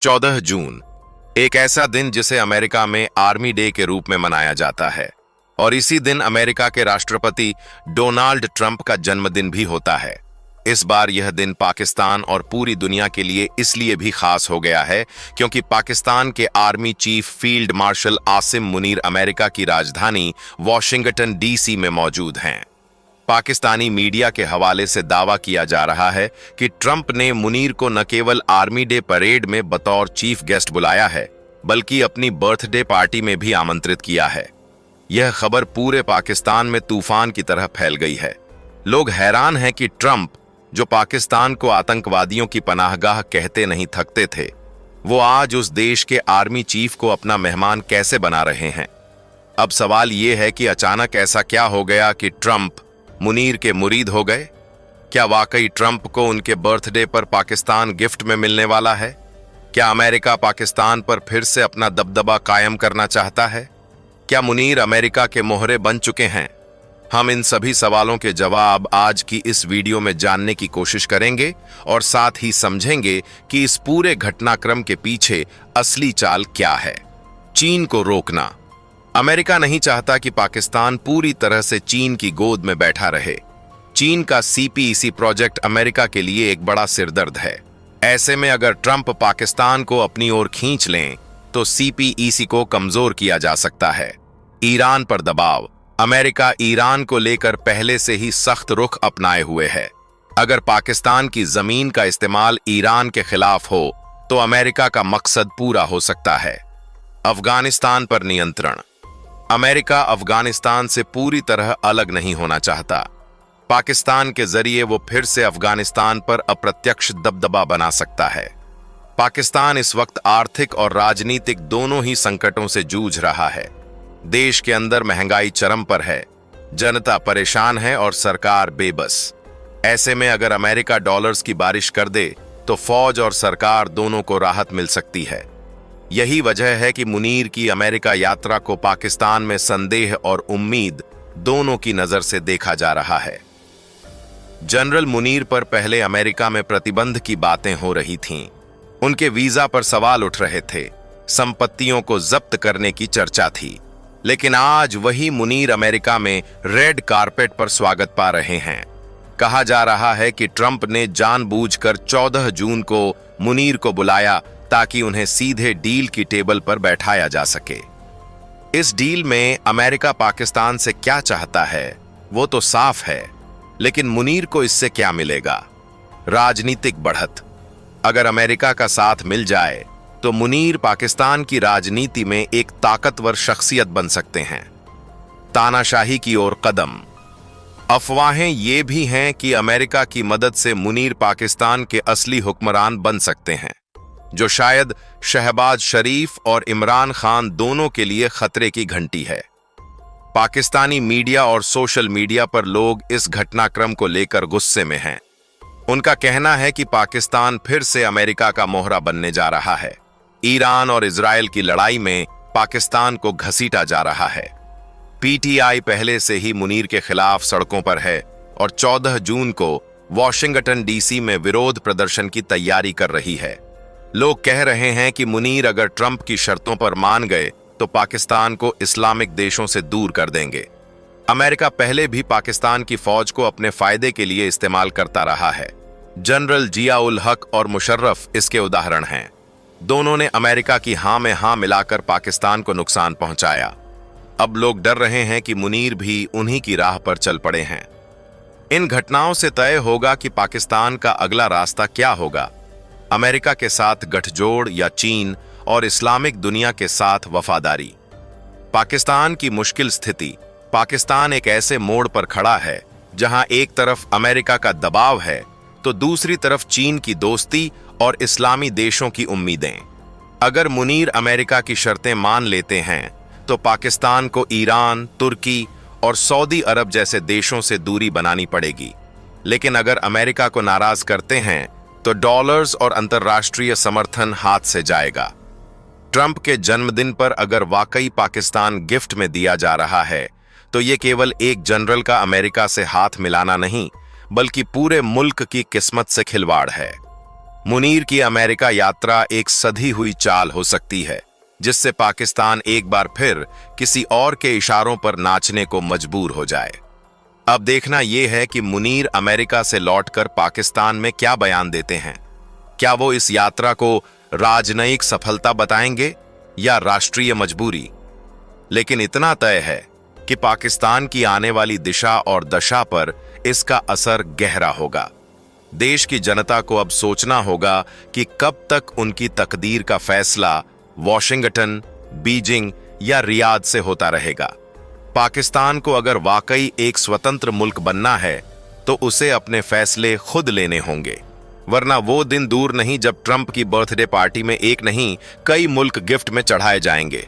14 जून एक ऐसा दिन जिसे अमेरिका में आर्मी डे के रूप में मनाया जाता है और इसी दिन अमेरिका के राष्ट्रपति डोनाल्ड ट्रंप का जन्मदिन भी होता है। इस बार यह दिन पाकिस्तान और पूरी दुनिया के लिए इसलिए भी खास हो गया है क्योंकि पाकिस्तान के army chief field marshal Asim Munir America की राजधानी वॉशिंगटन डीसी में मौजूद हैं। पाकिस्तानी मीडिया के हवाले से दावा किया जा रहा है कि ट्रंप ने मुनीर को न केवल आर्मी डे परेड में बतौर चीफ गेस्ट बुलाया है बल्कि अपनी बर्थडे पार्टी में भी आमंत्रित किया है। यह खबर पूरे पाकिस्तान में तूफान की तरह फैल गई है। लोग हैरान हैं कि ट्रंप, जो पाकिस्तान को आतंकवादियों की पनाहगाह कहते नहीं थकते थे, वो आज उस देश के आर्मी चीफ को अपना मेहमान कैसे बना रहे हैं। अब सवाल ये है कि अचानक ऐसा क्या हो गया कि ट्रंप मुनीर के मुरीद हो गए। क्या वाकई ट्रंप को उनके बर्थडे पर पाकिस्तान गिफ्ट में मिलने वाला है? क्या अमेरिका पाकिस्तान पर फिर से अपना दबदबा कायम करना चाहता है? क्या मुनीर अमेरिका के मोहरे बन चुके हैं? हम इन सभी सवालों के जवाब आज की इस वीडियो में जानने की कोशिश करेंगे और साथ ही समझेंगे कि इस पूरे घटनाक्रम के पीछे असली चाल क्या है। चीन को रोकना। अमेरिका नहीं चाहता कि पाकिस्तान पूरी तरह से चीन की गोद में बैठा रहे। चीन का सीपीईसी प्रोजेक्ट अमेरिका के लिए एक बड़ा सिरदर्द है। ऐसे में अगर ट्रंप पाकिस्तान को अपनी ओर खींच लें तो सीपीईसी को कमजोर किया जा सकता है। ईरान पर दबाव। अमेरिका ईरान को लेकर पहले से ही सख्त रुख अपनाए हुए है। अगर पाकिस्तान की जमीन का इस्तेमाल ईरान के खिलाफ हो तो अमेरिका का मकसद पूरा हो सकता है। अफगानिस्तान पर नियंत्रण। अमेरिका अफगानिस्तान से पूरी तरह अलग नहीं होना चाहता। पाकिस्तान के जरिए वो फिर से अफगानिस्तान पर अप्रत्यक्ष दबदबा बना सकता है। पाकिस्तान इस वक्त आर्थिक और राजनीतिक दोनों ही संकटों से जूझ रहा है। देश के अंदर महंगाई चरम पर है, जनता परेशान है और सरकार बेबस। ऐसे में अगर अमेरिका डॉलर्स की बारिश कर दे तो फौज और सरकार दोनों को राहत मिल सकती है। यही वजह है कि मुनीर की अमेरिका यात्रा को पाकिस्तान में संदेह और उम्मीद दोनों की नजर से देखा जा रहा है। जनरल मुनीर पर पहले अमेरिका में प्रतिबंध की बातें हो रही थीं। उनके वीजा पर सवाल उठ रहे थे, संपत्तियों को जब्त करने की चर्चा थी। लेकिन आज वही मुनीर अमेरिका में रेड कारपेट पर स्वागत पा रहे हैं। कहा जा रहा है कि ट्रंप ने जानबूझकर 14 जून को मुनीर को बुलाया ताकि उन्हें सीधे डील की टेबल पर बैठाया जा सके। इस डील में अमेरिका पाकिस्तान से क्या चाहता है वो तो साफ है, लेकिन मुनीर को इससे क्या मिलेगा? राजनीतिक बढ़त। अगर अमेरिका का साथ मिल जाए तो मुनीर पाकिस्तान की राजनीति में एक ताकतवर शख्सियत बन सकते हैं। तानाशाही की ओर कदम। अफवाहें ये भी हैं कि अमेरिका की मदद से मुनीर पाकिस्तान के असली हुक्मरान बन सकते हैं, जो शायद शहबाज शरीफ और इमरान खान दोनों के लिए खतरे की घंटी है। पाकिस्तानी मीडिया और सोशल मीडिया पर लोग इस घटनाक्रम को लेकर गुस्से में हैं। उनका कहना है कि पाकिस्तान फिर से अमेरिका का मोहरा बनने जा रहा है। ईरान और इजराइल की लड़ाई में पाकिस्तान को घसीटा जा रहा है। पीटीआई पहले से ही मुनीर के खिलाफ सड़कों पर है और 14 जून को वॉशिंगटन डीसी में विरोध प्रदर्शन की तैयारी कर रही है। लोग कह रहे हैं कि मुनीर अगर ट्रंप की शर्तों पर मान गए तो पाकिस्तान को इस्लामिक देशों से दूर कर देंगे। अमेरिका पहले भी पाकिस्तान की फौज को अपने फायदे के लिए इस्तेमाल करता रहा है। जनरल जिया-उल हक और मुशर्रफ इसके उदाहरण हैं। दोनों ने अमेरिका की हां में हां मिलाकर पाकिस्तान को नुकसान पहुंचाया। अब लोग डर रहे हैं कि मुनीर भी उन्हीं की राह पर चल पड़े हैं। इन घटनाओं से तय होगा कि पाकिस्तान का अगला रास्ता क्या होगा। अमेरिका के साथ गठजोड़ या चीन और इस्लामिक दुनिया के साथ वफादारी। पाकिस्तान की मुश्किल स्थिति। पाकिस्तान एक ऐसे मोड़ पर खड़ा है जहां एक तरफ अमेरिका का दबाव है तो दूसरी तरफ चीन की दोस्ती और इस्लामी देशों की उम्मीदें। अगर मुनीर अमेरिका की शर्तें मान लेते हैं तो पाकिस्तान को ईरान, तुर्की और सऊदी अरब जैसे देशों से दूरी बनानी पड़ेगी। लेकिन अगर अमेरिका को नाराज करते हैं तो डॉलर्स और अंतर्राष्ट्रीय समर्थन हाथ से जाएगा। ट्रंप के जन्मदिन पर अगर वाकई पाकिस्तान गिफ्ट में दिया जा रहा है तो ये केवल एक जनरल का अमेरिका से हाथ मिलाना नहीं, बल्कि पूरे मुल्क की किस्मत से खिलवाड़ है। मुनीर की अमेरिका यात्रा एक सधी हुई चाल हो सकती है, जिससे पाकिस्तान एक बार फिर किसी और के इशारों पर नाचने को मजबूर हो जाए। अब देखना यह है कि मुनीर अमेरिका से लौटकर पाकिस्तान में क्या बयान देते हैं। क्या वो इस यात्रा को राजनयिक सफलता बताएंगे या राष्ट्रीय मजबूरी? लेकिन इतना तय है कि पाकिस्तान की आने वाली दिशा और दशा पर इसका असर गहरा होगा। देश की जनता को अब सोचना होगा कि कब तक उनकी तकदीर का फैसला वॉशिंगटन, बीजिंग या रियाद से होता रहेगा। पाकिस्तान को अगर वाकई एक स्वतंत्र मुल्क बनना है तो उसे अपने फैसले खुद लेने होंगे, वरना वो दिन दूर नहीं जब ट्रंप की बर्थडे पार्टी में एक नहीं कई मुल्क गिफ्ट में चढ़ाए जाएंगे।